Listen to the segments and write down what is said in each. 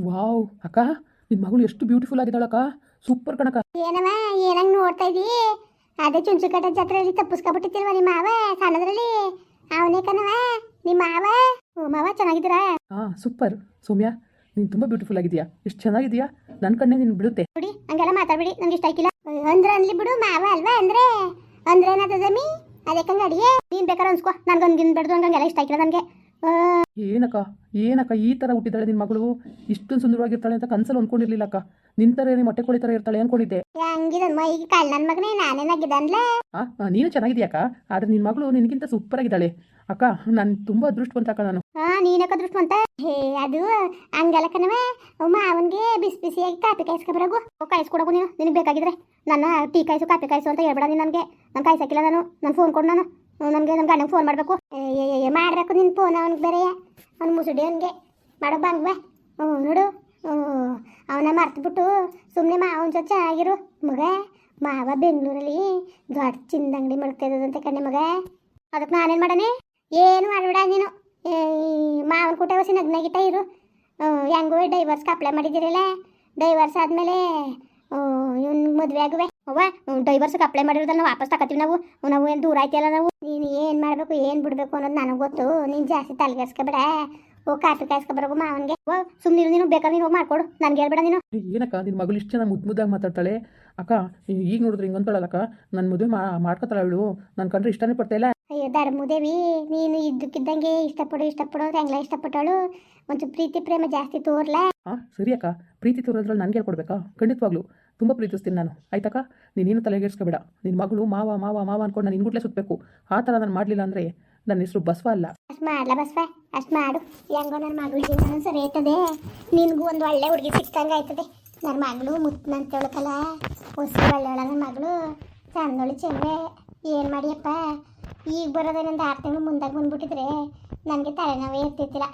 Wow ಅಕ್ಕ, ನಿನ್ನ ಮಗಳು ಎಷ್ಟು ಬ್ಯೂಟಿಫುಲ್ ಆಗಿದ್ದಾಳಕ್ಕ. ಸೂಪರ್ ಕಣಕ್ಕ. ಏನವ ಏನಂಗ್ ನೋಡ್ತಾ ಇದ್ದೀ? ಅದೇ ಚುಂಚುಕಟ್ಟ ಜಾತ್ರೆಯಲ್ಲಿ ತಪ್ಪಿಸ್ಕೊಬಿಟ್ಟಿರ್ತಿಲ್ವ ನಿಮ್ಮ ಮಾವ ಸಣ್ಣದ್ರಲ್ಲಿ? ಅವನೇ ಕಣವ ನಿಮ್ಮ ಮಾವ. ಓ ಮಾವ ಚೆನ್ನಾಗಿದ್ದೀರಾ? ಹಾಂ ಸೂಪರ್. ಸೌಮ್ಯ, ನೀನು ತುಂಬ ಬ್ಯೂಟಿಫುಲ್ ಆಗಿದೆಯಾ. ಎಷ್ಟು ಚೆನ್ನಾಗಿದೆಯಾ. ನನ್ನ ಕಣ್ಣೇ ನೀನು ಬಿಡುತ್ತೆ. ಬಿಡಿ ಹಂಗೆಲ್ಲ ಮಾತಾಡ್ಬಿಡಿ, ನಂಗೆ ಇಷ್ಟ ಆಗಿಲ್ಲ. ಅಂದ್ರೆ ಅನ್ಲಿ ಬಿಡು, ಮಾವ ಅಲ್ವಾ ಅಂದ್ರೆ ಏನಾದದಮ್ಮಿ? ಅದಕ್ಕಂಗೆ ಅಡಿಯೇ ನೀನು ಬೇಕಾದ್ರೆ ಅನ್ಸ್ಕೊ, ನನ್ಗೊಂದು ಬೇಡ್ದು ಹಂಗೆಲ್ಲ ಇಷ್ಟ ಆಗಿಲ್ಲ ನನಗೆ. ಏನಕ್ಕ ಏನಕ್ಕ ಈ ಥರ ಹುಟ್ಟಿದ್ದಾಳೆ ನಿನ್ನ ಮಗಳು. ಇಷ್ಟೊಂದು ಸುಂದರವಾಗಿರ್ತಾಳೆ ಅಂತ ಕನಸಲ್ಲಿ ಅಂದ್ಕೊಂಡಿರ್ಲಿಲ್ಲ ಅಕ್ಕ. ನಿನ್ನ ಥರ ನಿಮ್ಮ ಹೊಟ್ಟೆ ಕೋಳಿ ಥರ ಇರ್ತಾಳೆ ಅಂದ್ಕೊಂಡಿದ್ದೆ. ಹಂಗಿದಮ್ಮ ಈಗ ಕಳ್ಳ ನನ್ನ ಮಗನೇ ನಾನೇನಾಗಿದ್ದಾನ್ಲೇ. ನೀನು ಚೆನ್ನಾಗಿದ್ಯಾಕ್ಕ, ಆದರೆ ನಿನ್ನ ಮಗಳು ನಿನಗಿಂತ ಸೂಪರ್ ಆಗಿದ್ದಾಳೆ ಅಕ್ಕ. ನಾನು ತುಂಬ ಅದೃಷ್ಟವಂತ ಅಕ್ಕ ನಾನು. ನೀನಕ್ಕ ಅದೃಷ್ಟವಂತ. ಹೇ ಅದು ಹಂಗೆಲ್ಲ ಕಣವ. ಮಾವನ್ಗೆ ಬಿಸಿ ಬಿಸಿಯಾಗಿ ಕಾಪಿ ಕಾಯಿಸ್ಕೊಬರಾಗು, ಕಾಯಿಸ್ಕೊಡಗು ನೀನು. ನಿನಗೆ ಬೇಕಾಗಿದ್ರೆ ನನ್ನ ಟೀ ಕಾಯಿಸು ಕಾಪಿ ಕಾಯಿಸು ಅಂತ ಹೇಳ್ಬೇಡ ನೀನು ನನಗೆ. ನಾನು ಕಾಯಿಸಕ್ಕಿಲ್ಲ. ನಾನು ಫೋನ್ ಕೊಡು. ನನಗೆ ನಮ್ಮ ಗಂಡಂಗೆ ಫೋನ್ ಮಾಡಬೇಕು. ಮಾಡಬೇಕು ನಿನ್ನ ಫೋನ್ ಅವ್ನಿಗೆ ಬೇರೆ. ಅವ್ನು ಮುಸುಡಿ ಅವನಿಗೆ ಮಾಡೋ ಬಂಗ್ವೆ. ನೋಡು, ಅವನ ಮರ್ತುಬಿಟ್ಟು ಸುಮ್ಮನೆ ಮಾವನ ಜೊತೆ ಚೆನ್ನಾಗಿರು ಮಗ. ಮಾವ ಬೆಂಗಳೂರಲ್ಲಿ ದೊಡ್ಡ ಚಿನ್ನದ ಅಂಗಡಿ ಮಾಡ್ತಿರೋದಂತೆ ಕಣ್ಣೆ ಮಗ. ಅದಕ್ಕೆ ನಾನೇನು ಮಾಡನೆ? ಏನು ಮಾಡಬೇಡ ನೀನು. ಮಾವನ ಕೂಟ ಹೊಸಿ ನಗ್ನಾಗಿಟ್ಟ ಇರು. ಹೆಂಗೋ ಡೈವರ್ಸ್ಗೆ ಅಪ್ಲೈ ಮಾಡಿದ್ದೀರಲ್ಲ, ಡೈವರ್ಸ್ ಆದಮೇಲೆ ಇವ್ನ ಮದುವೆ ಆಗುವೆ. ಅವ್ವ ಡೈವರ್ಸ್ಗೆ ಅಪ್ಲೈ ಮಾಡಿರೋದನ್ನ ವಾಪಸ್ ತಗೋತೀವಿ ನಾವು ಏನು ದೂರ ಆಯ್ತಿಲ್ಲ ನಾವು. ನೀನು ಏನು ಮಾಡಬೇಕು ಏನು ಬಿಡಬೇಕು ಅನ್ನೋದು ನನಗೆ ಗೊತ್ತು. ನೀನು ಜಾಸ್ತಿ ತಲೆಗೆಡ್ಸ್ಕೊಬೇಡ. ಕಾಫಿ ಕಾಯಿಸ್ಕೊಬರೋಗು ಮಾವನಿಗೆ. ಸುಮ್ಮನೆ ನೀನು ಬೇಕಾದ್ರೆ ನೀನು ಹೋಗಿ ಮಾಡ್ಕೊಡು, ನನಗೆ ಹೇಳ್ಬೇಡ ನೀನು. ಏನಕ್ಕ ನಿನ್ನ ಮಗಳು ಇಷ್ಟು ಚೆನ್ನಾಗಿ ಮುದ್ದಾಗಿ ಮಾತಾಡ್ತಾಳೆ ಅಕ್ಕ. ಈಗ ನೋಡಿದ್ರೆ ಹಿಂಗಂತಾಳಲ್ಲಕ್ಕ, ನನ್ನ ಮದುವೆ ಮಾಡ್ಕೊತಾಳೆ ಅವಳು. ನನ್ನ ಕಂಡ್ರೆ ಇಷ್ಟನೇ ಪಡ್ತಾಯಿಲ್ಲ. ಅಯ್ಯೋ ಧರ್ಮದೇವಿ, ನೀನು ಇದ್ದಕ್ಕಿದ್ದಂಗೆ ಇಷ್ಟಪಡು ಅಂತ ಹೆಂಗ್ಲ ಇಷ್ಟಪಟ್ಟವಳು. ಒಂಚೂರು ಪ್ರೀತಿ ಪ್ರೇಮ ಜಾಸ್ತಿ ತೋರ್ಲಾ. ಸರಿ ಅಕ್ಕ, ಪ್ರೀತಿ ತೋರೋದ್ರಲ್ಲಿ ನನಗೆ ಹೇಳ್ಕೊಡ್ಬೇಕಾ? ಖಂಡಿತವಾಗ್ಲು ತುಂಬ ಪ್ರೀತಿಸ್ತೀನಿ ನಾನು, ಆಯ್ತಕ್ಕ. ನೀನೇನು ತಲೆಗೆಡ್ಸ್ಕೊಬೇಡ. ನಿನ್ನ ಮಗಳು ಮಾವ ಮಾವ ಮಾವ ಅಂದ್ಕೊಂಡು ನಾನು ಇನ್ಗುಟ್ಲೆ ಸುತ್ತಬೇಕು. ಆ ಥರ ನಾನು ಮಾಡಲಿಲ್ಲ ಅಂದರೆ ನನ್ನ ಹೆಸರು ಬಸವ ಅಲ್ಲ. ಅಷ್ಟು ಮಾಡಲ ಬಸವ, ಅಷ್ಟು ಮಾಡು. ಹೆಂಗೋ ನನ್ನ ಮಗಳು ಜೀವನ ಸರಿ ಆಯ್ತದೆ. ನಿನಗೂ ಒಂದು ಒಳ್ಳೆ ಹುಡುಗಿ ಸಿಕ್ತಂಗೆ ಆಯ್ತದೆ. ನನ್ನ ಮಗಳು ಮುತ್ತನಂತೇಳಕಲ್ಲ, ಹೊಸ ಒಳ್ಳೆಯವಳ ನನ್ನ ಮಗಳು. ಚಂದೊಳಿ ಚೆನ್ನೆ. ಏನು ಮಾಡಿಯಪ್ಪ, ಈಗ ಬರೋದೇನೊಂದು 6 ತಿಂಗಳು ಮುಂದಾಗಿ ಬಂದ್ಬಿಟ್ಟಿದ್ರೆ ನನಗೆ ತಲೆನೋವೇ ಇರ್ತಿತ್ತಿಲ್ಲ.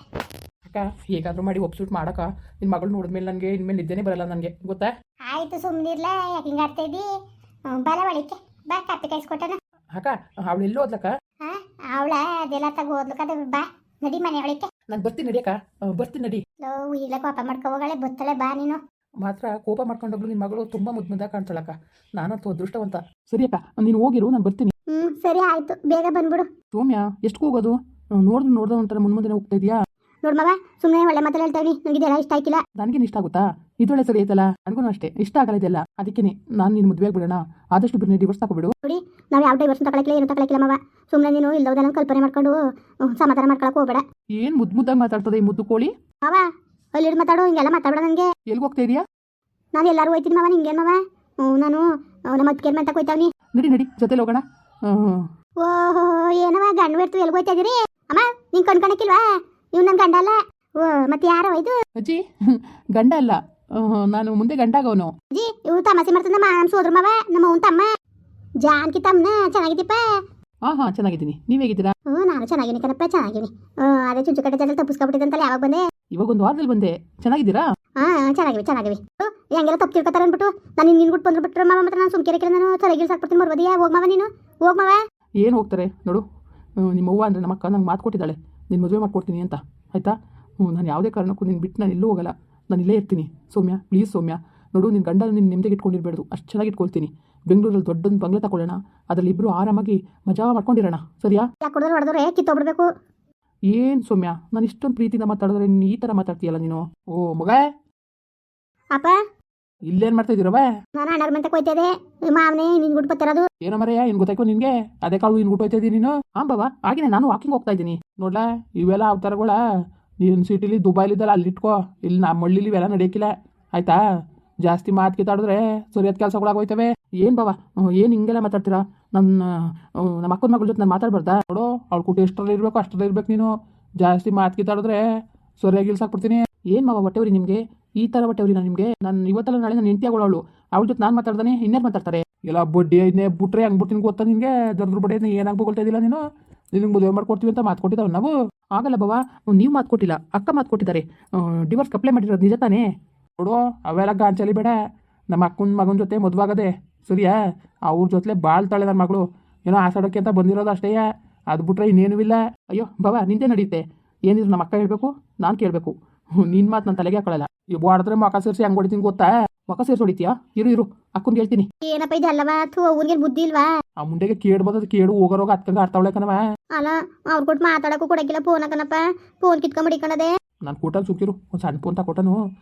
ಅಕ್ಕ ಹೇಗಾದರೂ ಮಾಡಿ ಒಪ್ಸೂಟ್ ಮಾಡಕ್ಕ. ನಿನ್ನ ಮಗಳು ನೋಡಿದ್ಮೇಲೆ ನನಗೆ ಇನ್ಮೇಲೆ ನಿದ್ದೆನೇ ಬರಲ್ಲ ನನಗೆ, ಗೊತ್ತಾ? ಆಯಿತು ಸುಮ್ಮನಿರ್ಲ, ಯಾಕೆ ಹಿಂಗೆ ಆಡ್ತಾ ಇದ್ದಿ? ಬಲ ಒಳಿಕೆ ಬಾ, ಕಾಪಿ ಕಾಯಿಸ್ಕೊಟ್ಟನ. ಅಕ್ಕ ಅವಳು ಎಲ್ಲೋ ಹೋದ್ಲಕ್ಕ? ಹಾಂ ಅವಳ ಅದೆಲ್ಲ ತಗೋದ್ಲಕ್ಕ. ಬಾ ನಡಿ ಮನೆ ಒಳಿಕೆ. ನಾನು ಬರ್ತೀನಿ ನಡಿಯಕ್ಕ, ಬರ್ತೀನಿ ನಡಿ. ಈಗಲೇ ಕೋಪ ಮಾಡ್ಕೊ ಹೋಗಳೆ, ಬತ್ತಳೆ ಬಾ ನೀನು. ಮಾತ್ರ ಕೋಪ ಮಾಡ್ಕೊಂಡೋಗ್ಲು ನಿನ್ನ ಮಗಳು ತುಂಬ ಮುದ್ದಾಗಿ ಕಾಣ್ತಾಳಕ್ಕ. ನಾನಂತೂ ಅದೃಷ್ಟವಂತ. ಸರಿ ಅಕ್ಕ, ನೀನು ಹೋಗಿರು, ನಾನು ಬರ್ತೀನಿ. ಸರಿ ಆಯಿತು, ಬೇಗ ಬಂದ್ಬಿಡು. ಸೌಮ್ಯ, ಎಷ್ಟು ಹೋಗೋದು? ನೋಡ್ದೆ ಒಂಥರ ಮುಂದೆ ಹೋಗ್ತಾ ಇದೆಯಾ? ನೋಡ್ ಮಗ, ಸುಮ್ಮನೆ ಒಳ್ಳೆ ಮಾತಲ್ಲಿ ಹೇಳ್ತಾವಿ. ನನಗೆ ಇದೆಲ್ಲ ಇಷ್ಟ ಆಯ್ತಿಲ್ಲ. ನನಗೇನು ಇಷ್ಟ ಆಗುತ್ತಾ? ಇದೊಳ್ಳೆ ಸರಿ ಐತಲ್ಲ, ನನಗೂ ಅಷ್ಟೇ ಇಷ್ಟ ಆಗಲ್ಲ ಇದೆಲ್ಲ. ಅದಕ್ಕೇನೆ ನಾನು ನಿನ್ನ ಮದುವೆ ಆಗ್ಬಿಡೋಣ. ಆದಷ್ಟು ಬಿಟ್ಟು ಡಿವೋರ್ಸ್ ತಗೊಬಿಡು. ನೋಡಿ, ನಾವು ಯಾವ ಡೈವರ್ಸ್ ತಗೊಳಕಿಲ್ಲ, ಏನು ತಗೊಳಕಿಲ್ಲ ಮವ. ಸುಮ್ಮನೆ ನೀನು ಇಲ್ಲದನ್ನ ಕಲ್ಪನೆ ಮಾಡ್ಕೊಂಡು ಸಮಾಧಾನ ಮಾಡ್ಕೊಳಕ್ ಹೋಗ್ಬೇಡ. ಏನು ಮುದ್ದಾಗಿ ಮಾತಾಡ್ತದೆ ಈ ಮುದ್ದು ಕೋಳಿ? ಮಾವ ಅಲ್ಲಿ ಮಾತಾಡು, ಹಿಂಗೆಲ್ಲ ಮಾತಾಡೋಣ. ನನಗೆ ಎಲ್ಲಿಗೆ ಹೋಗ್ತಾ ಇದೀಯಾ? ನಾನು ಎಲ್ಲರೂ ಹೋಯ್ತೀನಿ ಮಾವ. ನಿಂಗೇನು ಮಾವ? ನಾನು ನಮ್ಮ ಅತ್ತಿಗೆ ಅಂತ ಹೋಯ್ತಾವ್ನಿ. ನಡಿ ಜೊತೆಲಿ ಹೋಗೋಣ. ಓಹೋ ಏನವ ಗಂಡು ಬಿಡ್ತು, ಎಲ್ಗೆ ಹೋಯ್ತಾ ಇದೀರಿ? ಅಮ್ಮ ನಿಂಗೆ ಕಣ್ಕಣಕ್ಕಿಲ್ವಾ? ಇವ್ ನನ್ನ ಗಂಡ ಅಲ್ಲ. ಮತ್ತೆ ಯಾರೋ ಇದು? ಅಜ್ಜಿ ಗಂಡ ಅಲ್ಲ, ನಾನು ಮುಂದೆ ಗಂಡ ಆಗೋನು. ಅಜ್ಜಿ ಇವು ತಮಾಸೆ ಮಾಡ್ತದ. ನಮ್ಮ ಸೋದ್ರ ಮಾವ, ನಮ್ಮ ಅವ್ನ ತಮ್ಮ ಜಾನ್ಕಿ ತಮ್ಮನ. ಚೆನ್ನಾಗಿದ್ದೀಪ್ಪ? ಹಾಂ ಚೆನ್ನಾಗಿದ್ದೀನಿ. ನೀವು ಹೇಗಿದ್ದೀರಾ? ನಾನು ಚೆನ್ನಾಗಿನಿ ಕಣಪ್ಪ, ಚೆನ್ನಾಗಿನಿ. ಅದೇ ಚುಂಚುಕಟ್ಟೆ ಜಾತ್ರೆ ತಪ್ಪಿಸ್ಕೊಬಿಟ್ಟಿದ್ದಂತಲ್ಲ, ಯಾವಾಗ ಬಂದೆ? ಇವಾಗ ಒಂದು ವಾರದಲ್ಲಿ ಬಂದೆ. ಚೆನ್ನಾಗಿದ್ದೀರಾ? ಚೆನ್ನಾಗಿವಿ. ಹೆಂಗೆಲ್ಲ ತಪ್ಪು ತಿಳ್ಕೊತಾರೆ ಅಂದ್ಬಿಟ್ಟು ನಾನು ನಿನ್ಗೆ ಗುಟ್ಟು ಬಂದ್ಬಿಟ್ರೆ ಮಾವ. ಮತ್ತೆ ನಾನು ಸುಮ್ಕಿರಕ್ಕೆ ನಾನು ಸರಿಗಿಲ್ ಸಾಕ್ಬಿಡ್ತೀನಿ. ಬರ್ಬೋದಿಯಾ? ಹೋಗ್ ಮಾವ ನೀನು, ಹೋಗ್ ಮಾವ. ಏನು ಹೋಗ್ತಾರೆ ನೋಡು, ನಿಮ್ಮ ಅವ್ವ ಅಂದರೆ ನಮ್ಮ ಅಕ್ಕ ನಂಗೆ ಮಾತು ಕೊಟ್ಟಿದ್ದಾಳೆ, ನಿನ್ನ ಮದುವೆ ಮಾಡ್ಕೊಡ್ತೀನಿ ಅಂತ. ಆಯಿತಾ? ನಾನು ಯಾವುದೇ ಕಾರಣಕ್ಕೂ ನಿನ್ನ ಬಿಟ್ಟು ನಾನು ಎಲ್ಲೂ ಹೋಗಲ್ಲ. ನಾನು ಇಲ್ಲೇ ಇರ್ತೀನಿ. ಸೌಮ್ಯ ಪ್ಲೀಸ್ ಸೌಮ್ಯ, ನೋಡು ನಿನ್ನ ಗಂಡ ನಿನ್ನ ನೆಮ್ಮದಿಗೆ ಇಟ್ಕೊಂಡಿರ್ಬೇಡ್ದು. ಅಷ್ಟು ಚೆನ್ನಾಗಿ ಇಟ್ಕೊಳ್ತೀನಿ. ಬೆಂಗಳೂರಲ್ಲಿ ದೊಡ್ಡೊಂದು ಬಂಗ್ಲೆ ತಗೊಳ್ಳೋಣ. ಅದರಲ್ಲಿ ಇಬ್ಬರು ಆರಾಮಾಗಿ ಮಜಾ ಮಾಡ್ಕೊಂಡಿರೋಣ. ಸರಿಯಾ? ಯಾಕೆ ಹೊಡೆದ್ರೆ ಕಿತ್ತೋಗ್ಬಿಡ್ಬೇಕು? ಏನು ಸೌಮ್ಯ, ನಾನು ಇಷ್ಟೊಂದು ಪ್ರೀತಿಯಿಂದ ಮಾತಾಡಿದ್ರೆ ನೀನು ಈ ಥರ ಮಾತಾಡ್ತೀಯಲ್ಲ ನೀನು. ಓ ಮಗ, ಅಪ್ಪ ಇಲ್ಲೇನು ಮಾಡ್ತಾ ಇದ್ದೀರವ? ನಾನು ಅಣ್ಣರ ಮಂತೆ ಕೊಯ್ತಿದ್ದೆ. ಮಾವನೇ ನಿನ್ ಗುಟ್ಟು ಬತ್ತಿರೋದು. ಏನೋ ಮರೆಯ, ಏನು ಗೊತ್ತಾಯ್ಕೋ ನಿನಗೆ? ಅದೇ ಕಾಳು ಇನ್ನು ಗುಟ್ಟು ಹೋಯ್ತಾ ಇದ್ದೀನಿ ನೀನು. ಹಾಂ ಬಾಬಾ, ಹಾಗೇನೆ ನಾನು ವಾಕಿಂಗ್ ಹೋಗ್ತಾ ಇದ್ದೀನಿ. ನೋಡ್ಲಾ ಇವೆಲ್ಲ ಅವತಾರಗಳ ನೀನು ಸಿಟಿಲಿ ದುಬೈಲಿದ್ದಲ್ಲ ಅಲ್ಲಿಟ್ಕೋ. ಇಲ್ಲಿ ನಮ್ಮ ಹಳ್ಳಿಲಿ ಇವೆಲ್ಲ ನಡೆಯಕ್ಕಿಲ್ಲ, ಆಯ್ತಾ? ಜಾಸ್ತಿ ಮಾತು ಕಿತ್ತಾಡಿದ್ರೆ ಸರಿಯಾದ ಕೆಲಸಗಳಾಗೋಯ್ತವೆ. ಏನು ಬಾಬಾ ಏನು ಹಿಂಗೆಲ್ಲ ಮಾತಾಡ್ತೀರಾ? ನಮ್ಮ ಅಕ್ಕನ ಮಗಳ ಜೊತೆ ನಾನು ಮಾತಾಡ್ಬಾರ್ದಾ? ನೋಡು ಅವ್ಳ ಕೂಟ ಎಷ್ಟರಲ್ಲಿ ಇರಬೇಕು ಅಷ್ಟರಲ್ಲಿ ಇರ್ಬೇಕು ನೀನು. ಜಾಸ್ತಿ ಮಾತು ಕಿತ್ತಾಡಿದ್ರೆ ಸರಿಯಾಗಿ ಇಲ್ಸಾಕ್ಬಿಡ್ತೀನಿ. ಏನು ಮಾವ ಹೊಟ್ಟೆವ್ರಿ ನಿಮಗೆ? ಈ ಥರ ಹೊಟ್ಟೆವ್ರಿ ನಾನು ನಿಮಗೆ? ನಾನು ಇವತ್ತಲ್ಲ ನಾಳೆ ನಾನು ಹೆಂಡತಿ ಆಗೋಳು. ಅವಳ ಜೊತೆ ನಾನು ಮಾತಾಡ್ದಾನೆ ಇನ್ನೇನು ಮಾತಾಡ್ತಾರೆ? ಎಲ್ಲ ಬಡ್ಡಿ ಐದನೇ ಬಿಟ್ರೆ ಹಂಗೆ ಬಿಡ್ತೀನಿ ಗೊತ್ತಾ ನಿನಗೆ? ದರ್ದ್ರ ಬಡ್ಡಿ ಐದನೇ ಏನಾಗ್ಬೋಳ್ತಾ ಇದ್ದಿಲ್ಲ ನೀನು. ನಿನಗೆ ಮದುವೆ ಮಾಡ್ಕೊಡ್ತೀವಿ ಅಂತ ಮಾತು ಕೊಟ್ಟಿದ್ದಾವೆ ನಾವು. ಆಗಲ್ಲ ಬಾಬಾ, ನೀವು ಮಾತು ಕೊಟ್ಟಿಲ್ಲ, ಅಕ್ಕ ಮಾತು ಕೊಟ್ಟಿದ್ದಾರೆ. ಡಿವೋರ್ಸ್ಗೆ ಅಪ್ಲೈ ಮಾಡಿರೋದು ನಿಜ ತಾನೇ? ನೋಡು ಅವೆಲ್ಲ ಗಾಂಚಲಿ ಬೇಡ. ನಮ್ಮ ಅಕ್ಕನ ಮಗನ ಜೊತೆ ಮದುವಾಗದೆ ಸರಿಯಾ? ಅವ್ರ ಜೊತೆ ಬಾಳ್ತಾಳೆ ನನ್ನ ಮಗಳು. ಏನೋ ಆಸಾಡೋಕ್ಕೆ ಅಂತ ಬಂದಿರೋದು ಅಷ್ಟೇ. ಅದು ಬಿಟ್ರೆ ಇನ್ನೇನೂ ಇಲ್ಲ. ಅಯ್ಯೋ ಬಾಬಾ ನಿಂದೆ ನಡೆಯುತ್ತೆ. ಏನಿದ್ರು ನಮ್ಮ ಅಕ್ಕ ಹೇಳಬೇಕು, ನಾನು ಕೇಳಬೇಕು. ನಿನ್ನ ಮಾತು ನನ್ನ ತಲೆಗೆ ಹಾಕೊಳ್ಳಲ್ಲ ಈ ಬಾಡಿದ್ರೆ ಮಕ ಸೇರಿಸಿ ಹೆಂಗೆ ಹೊಡಿತೀನಿ ಗೊತ್ತಾ ಮಕ ಸೇರಿಸಿ ಹೊಡಿತೀಯಾ ಇರು ಅಕ್ಕಂಗೆ ಹೇಳ್ತೀನಿ ಏನಪ್ಪ ಇದೆಲ್ಲವಾ ಥೂ ಅವ್ರಿಗೆ ಬುದ್ಧಿ ಇಲ್ವಾ ಆ ಮುಂಡೆಗೆ ಕೇಡು ಬರ್ತದೆ ಕೇಡು ಹೋಗೋರೋಗ ಅತ್ಕಂಗೆ ಆಡ್ತಾವಳೆ ಕಣವ ಅಲ್ಲ ಅವ್ರು ಕೊಟ್ಟು ಮಾತಾಡಕ್ಕೂ ಕೊಡಕ್ಕಿಲ್ಲ ಫೋನ್ ಹಾಕನಪ್ಪ ಫೋನ್ ಕಿತ್ಕೊಂಡ್ ಮಡಿಕೊಂಡದೆ ನಾನು ಕೊಟ್ಟಲ್ಲಿ ಸುಕ್ಕಿರು ಒಂದು ಸಣ್ಣ ಫೋನ್ ತಗೊಟ್ಟನು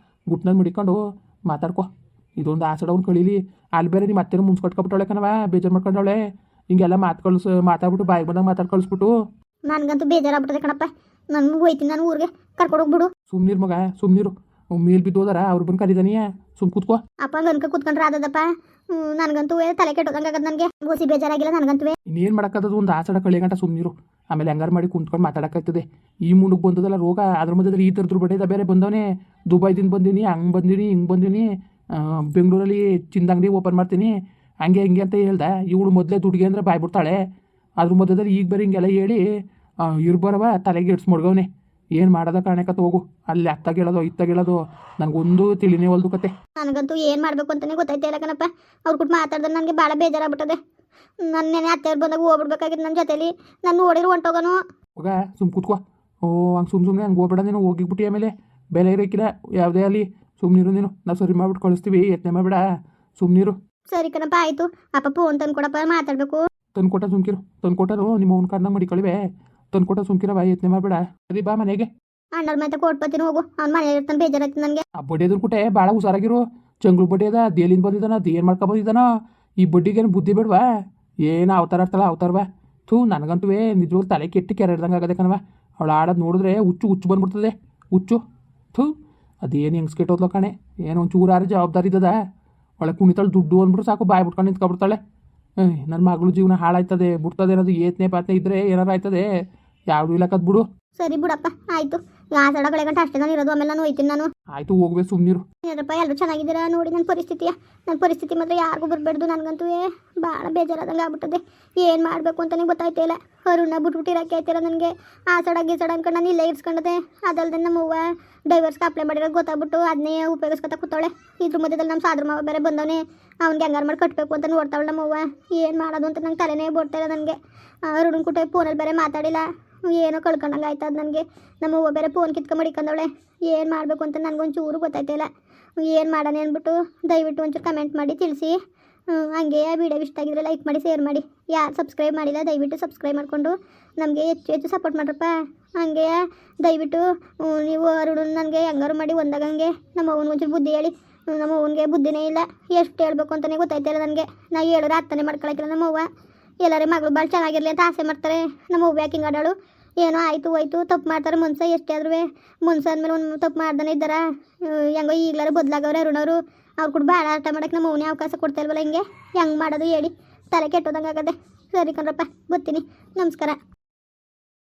ಗುಟ್ನಲ್ಲಿ ಮಡಿಕೊಂಡು ಮಾತಾಡ್ಕೊ ಇದೊಂದು ಆಸಡ ಅವ್ನು ಕಳೀಲಿ ಅಲ್ಲಿ ಬೇರೆ ನಿಮ್ಮ ಅತ್ತೆನೂ ಮುನ್ಸ್ಕೊಟ್ಕೊಬಿಟ್ಟವಳೆ ಕಣವ ಬೇಜಾರು ಮಾಡ್ಕೊಂಡವಳೆ ಹಿಂಗೆಲ್ಲ ಮಾತಾಡ್ಬಿಟ್ಟು ಬಾಯಿಗೆ ಬಂದಾಗ ಮಾತಾಡ್ ಕಳಿಸ್ಬಿಟ್ಟು ನನಗಂತೂ ಬೇಜಾರಾಗ್ಬಿಟ್ಟದೆ ಕಣಪ್ಪ ನಾನು ಹೋಯ್ತೀನಿ ನಾನು ಊರಿಗೆ ಕರ್ಕೊಂಡೋಗ್ಬಿಡು ಸುಮ್ನಿರು ಮಗ ಸುಮ್ನಿರು ಮೇಲ್ ಬಿದ್ದೋದಾರ ಅವ್ರು ಬಂದು ಕರೀದಾನಿಯ ಸುಮ್ ಕೂತ್ಕೋ ಅಪ್ಪ ಗನ್ಕ ಕುತ್ಕೊಂಡ್ರೆ ಆದದಪ್ಪ ನನಗಂತೂ ತಲೆ ಕೆಟ್ಟೋದಂಗಾಗದ ನನಗೆ ಗೋಸಿ ಬೇಜಾರಾಗಿಲ್ಲ ನನಗಂತೂ ಇನ್ನೇನು ಮಾಡೋಕ್ಕಾಗದು ಒಂದು ಆಸಡ ಕಳಿಯಗಂಟ ಸುಮ್ನಿರು ಆಮೇಲೆ ಹೆಂಗಾರು ಮಾಡಿ ಕುಂತ್ಕೊಂಡು ಮಾತಾಡೋಕ್ಕಾಗ್ತದೆ ಈ ಮುಂದಕ್ಕೆ ಬಂದದಲ್ಲ ರೋಗ ಅದ್ರ ಮಧ್ಯದಲ್ಲಿ ಈ ಥರದ್ರ ಬಡ್ಡೆದ ಬೇರೆ ಬಂದವನೇ ದುಬೈದಿಂದ ಬಂದೀನಿ ಹಂಗೆ ಬಂದೀನಿ ಹಿಂಗೆ ಬಂದೀನಿ ಬೆಂಗಳೂರಲ್ಲಿ ಚಿಂದಂಗಡಿ ಓಪನ್ ಮಾಡ್ತೀನಿ ಹಂಗೆ ಹಿಂಗೆ ಅಂತ ಹೇಳ್ದೆ ಇವಳು ಮೊದಲೇ ದುಡ್ಡಿಗೆ ಅಂದರೆ ಬಾಯ್ಬಿಡ್ತಾಳೆ ಅದ್ರ ಮಧ್ಯದಲ್ಲಿ ಈಗ ಬೇರೆ ಹಿಂಗೆಲ್ಲ ಹೇಳಿ ಇರ್ಬರವ ತಲೆಗೆ ಇಡ್ಸ್ ಮಡ್ಗವನೆ ಏನು ಮಾಡೋದ ಕಾರಣಕ್ಕತ್ತ ಹೋಗು ಅಲ್ಲಿ ಅತ್ತಾಗ ಹೇಳೋದು ಇತ್ತಾಗ ಹೇಳೋದು ನನಗೊಂದು ತಿಳಿನೇ ಹೊಲ್ದು ಕತೆ ನನಗಂತೂ ಏನು ಮಾಡಬೇಕು ಅಂತಲೇ ಗೊತ್ತಾಯ್ತಾ ಇಲ್ಲ ಕಣಪ್ಪ ಅವ್ರು ಕೊಟ್ಟು ಮಾತಾಡಿದ್ರೆ ನನಗೆ ಭಾಳ ಬೇಜಾರಾಗ್ಬಿಟ್ಟದೆ ನನ್ನೇನೆ ಅತ್ತೆಯವ್ರು ಬಂದಾಗ ಹೋಗ್ಬಿಡ್ಬೇಕಾಗಿತ್ತು ನನ್ನ ಜೊತೆಲಿ ನಾನು ನೋಡಿದ್ರು ಹೊಂಟೋಗೋನು ಹೋಗ ಸುಮ್ ಕೂತ್ಕೋ ಹಂಗೆ ಸುಮ್ಮನೆ ಹಂಗೆ ಹೋಗ್ಬೇಡ ನೀನು ಹೋಗಿಬಿಟ್ಟು ಆಮೇಲೆ ಬೆಲೆ ಇರೋಕ್ಕಿಲ್ಲ ಯಾವುದೇ ಅಲ್ಲಿ ಸುಮ್ಮನಿರು ನೀನು ನಾವು ಸರಿ ಮಾಡ್ಬಿಟ್ಟು ಕಳಿಸ್ತೀವಿ ಯತ್ನೆ ಮಾಡಬೇಡ ಸುಮ್ಮನಿರು ಸರಿ ಕಣಪ್ಪ ಆಯಿತು ಅಪ್ಪ ಫೋನ್ ತಂದು ಕೊಡಪ್ಪ ಮಾತಾಡಬೇಕು ತಂದ್ಕೊಟ್ಟ ಸುಮ್ಕಿರು ತಂದ್ಕೊಟ್ಟರು ನಿಮ್ಮ ಅವ್ನ ಕಾರ್ಡ್ನಾಗ ಮಡಿಕೊಳ್ಳಿವೆ ತಂದ್ಕೊಟ್ಟ ಸುಮ್ಕಿರವ ಯತ್ನೆ ಮಾಡಬೇಡ ಸರಿ ಬಾ ಮನೆಗೆ ಅಣ್ಣವ್ರ ಮತ್ತೆ ಕೊಟ್ಬತ್ತೀನಿ ಹೋಗು ಅವ್ನ ಮನೆ ಇರ್ತಾನೆ ಬೇಜಾರಾಯ್ತು ನನಗೆ ಆ ಬಡ್ಡಿಯದ್ರ ಕುಟೆ ಭಾಳ ಹುಷಾರಾಗಿರು ಚಂಗ್ಳು ಬಡ್ಡಿ ಅದ ದೇಲಿಂದ ಬಂದಿದ್ದಾನ ಅದು ಏನು ಮಾಡ್ಕೊ ಬಂದಿದ್ದಾನ ಈ ಬಡ್ಡಿಗೇನು ಬುದ್ಧಿ ಬೇಡವಾ ಏನು ಅವತಾರ ಇರ್ತಲ್ಲ ಅವತಾರವ ಥೂ ನನಗಂತೂ ನಿಜವಾಗ್ಲೂ ತಲೆ ಕೆಟ್ಟು ಕೆರೆ ಹಿಡ್ದಂಗೆ ಆಗದೆ ಕಣವ ಅವಳು ಆಡೋದು ನೋಡಿದ್ರೆ ಹುಚ್ಚು ಬಂದ್ಬಿಡ್ತದೆ ಹುಚ್ಚು ಥೂ ಅದೇನು ಹೆಂಗ್ಸ್ ಕೆಟ್ಟೋದ್ಲ ಕಣೆ ಏನೋ ಒಂದು ಚೂರಾರು ಜವಾಬ್ದಾರಿ ಇದ್ದದ ಒಳಗೆ ಕುಣಿತಾಳೆ ದುಡ್ಡು ಅಂದ್ಬಿಟ್ಟು ಸಾಕು ಬಾಯ್ ಬಿಟ್ಕೊಂಡು ನಿಂತ್ಕೊಬಿಡ್ತಾಳೆ ನನ್ನ ಮಗಳು ಜೀವನ ಹಾಳಾಯ್ತದೆ ಬಿಡ್ತದೆ ಅನ್ನೋದು ಏತನೇ ಪಾತನೆ ಇದ್ದರೆ ಏನಾರು ಆಯ್ತದೆ ಯಾವುದು ಇಲ್ಲಕದ್ ಬಿಡು ಸರಿ ಬಿಡಪ್ಪ ಆಯಿತು ಆ ಸಡಗಳೆ ಗಂಟೆ ಅಷ್ಟೇ ನಾನು ಇರೋದು ಆಮೇಲೆ ನಾನು ಹೋಯ್ತೀನಿ ನಾನು ಆಯಿತು ಹೋಗ್ಬೇಕು ಸುಮ್ಮನಿರು ಏನಪ್ಪ ಎಲ್ಲರೂ ಚೆನ್ನಾಗಿದ್ದೀರಾ ನೋಡಿ ನನ್ನ ಪರಿಸ್ಥಿತಿ ಮಾತ್ರ ಯಾರಿಗೂ ಬರಬೇಡ್ದು ನನಗಂತೂ ಭಾಳ ಬೇಜಾರಾದಂಗೆ ಆಗ್ಬಿಟ್ಟದೆ ಏನು ಮಾಡಬೇಕು ಅಂತಲೇ ಗೊತ್ತಾಯ್ತಾ ಇಲ್ಲ ಅರುಣ ಬಿಟ್ಬಿಟ್ಟಿರೋಕೆ ಆಯ್ತಿಲ್ಲ ನನಗೆ ಆ ಸಡ ಅನ್ಕೊಂಡು ನಾನು ಇಲ್ಲೇ ಇರಿಸ್ಕೊಂಡದೆ ಅದಲ್ದೆ ನಮ್ಮವ್ವ ಡೈವರ್ಸ್ಗೆ ಅಪ್ಲೈ ಮಾಡಿರೋದು ಗೊತ್ತಾಗ್ಬಿಟ್ಟು ಅದನ್ನೇ ಉಪಯೋಗಿಸ್ಕೊತಾ ಕೂತಾಳೆ ಇದ್ರ ಮಧ್ಯದಲ್ಲಿ ನಮ್ಮ ಸಾದ್ರ ಮಾವ ಬೇರೆ ಬಂದವನೇ ಅವ್ನಿಗೆ ಹೆಂಗಾರು ಮಾಡಿ ಕಟ್ಟಬೇಕು ಅಂತ ನೋಡ್ತಾವಳೆ ನಮ್ಮವ್ವ ಏನು ಮಾಡೋದು ಅಂತ ನಂಗೆ ತಲೆನೇ ಬೋಡ್ತಾ ಇಲ್ಲ ನನಗೆ ಅರುಣ್ ಕುಟೆ ಫೋನಲ್ಲಿ ಬೇರೆ ಮಾತಾಡಿಲ್ಲ ಏನೋ ಕಳ್ಕೊಂಡಂಗೆ ಆಯ್ತದ ನನಗೆ ನಮ್ಮವ್ವ ಬೇರೆ ಫೋನ್ ಕಿತ್ಕೊಂಡು ಮಡಿಕೊಂಡವಳೆ ಏನು ಮಾಡಬೇಕು ಅಂತ ನನಗೊಂಚೂರು ಗೊತ್ತಾಯ್ತಿಲ್ಲ ಏನು ಮಾಡೋಣ ಅಂದ್ಬಿಟ್ಟು ದಯವಿಟ್ಟು ಒಂಚೂರು ಕಮೆಂಟ್ ಮಾಡಿ ತಿಳಿಸಿ ಹಂಗೆ ವಿಡಿಯೋ ಇಷ್ಟ ಆಗಿದ್ರೆ ಲೈಕ್ ಮಾಡಿ ಶೇರ್ ಮಾಡಿ ಯಾರು ಸಬ್ಸ್ಕ್ರೈಬ್ ಮಾಡಿಲ್ಲ ದಯವಿಟ್ಟು ಸಬ್ಸ್ಕ್ರೈಬ್ ಮಾಡಿಕೊಂಡು ನಮಗೆ ಹೆಚ್ಚು ಸಪೋರ್ಟ್ ಮಾಡ್ರಪ್ಪ ಹಂಗೆ ದಯವಿಟ್ಟು ನೀವು ಅರುಣ್ ನನಗೆ ಹೆಂಗಾರು ಮಾಡಿ ಒಂದಾಗಂಗೆ ನಮ್ಮ ಅವ್ವನ ಒಂಚೂರು ಬುದ್ಧಿ ಹೇಳಿ ನಮ್ಮ ಅವ್ವನಿಗೆ ಬುದ್ಧಿನೇ ಇಲ್ಲ ಎಷ್ಟು ಹೇಳ್ಬೇಕು ಅಂತಲೇ ಗೊತ್ತಾಯ್ತಿಲ್ಲ ನನಗೆ ನಾವು ಹೇಳಿದ್ರೆ ಅರ್ಥನೇ ಮಾಡ್ಕೊಳಕ್ಕಿಲ್ಲ ನಮ್ಮವ್ವ ಎಲ್ಲರೂ ಮಗಳು ಭಾಳ ಚೆನ್ನಾಗಿರಲಿ ಅಂತ ಆಸೆ ಮಾಡ್ತಾರೆ ನಮ್ಮ ಅವ್ವ ಯಾಕೆ ಹಿಂಗೆ ಆಡಾಳು ಏನೋ ಆಯಿತು ಹೋಯ್ತು ತಪ್ಪು ಮಾಡ್ತಾರೆ ಮುನ್ಸ ಎಷ್ಟೇ ಆದ್ರೂ ಮುನ್ಸ ಅಂದಮೇಲೆ ಒಂದು ತಪ್ಪು ಮಾಡ್ದಾನೆ ಇದ್ದಾರ ಹೆಂಗೋ ಈಗಲಾರು ಬದಲಾಗವ್ರೆ ಅರುಣವರು ಅವ್ರು ಕೂಡ ಭಾಳ ಆಟ ಮಾಡೋಕ್ಕೆ ನಮ್ಮ ಅವನೇ ಅವಕಾಶ ಕೊಡ್ತಾ ಇಲ್ವಲ್ಲ ಹಿಂಗೆ ಹೆಂಗೆ ಮಾಡೋದು ಹೇಳಿ ತಲೆ ಕೆಟ್ಟೋದಂಗೆ ಆಗದೆ ಸರಿ ಕಣ್ರಪ್ಪ ಬರ್ತೀನಿ ನಮಸ್ಕಾರ.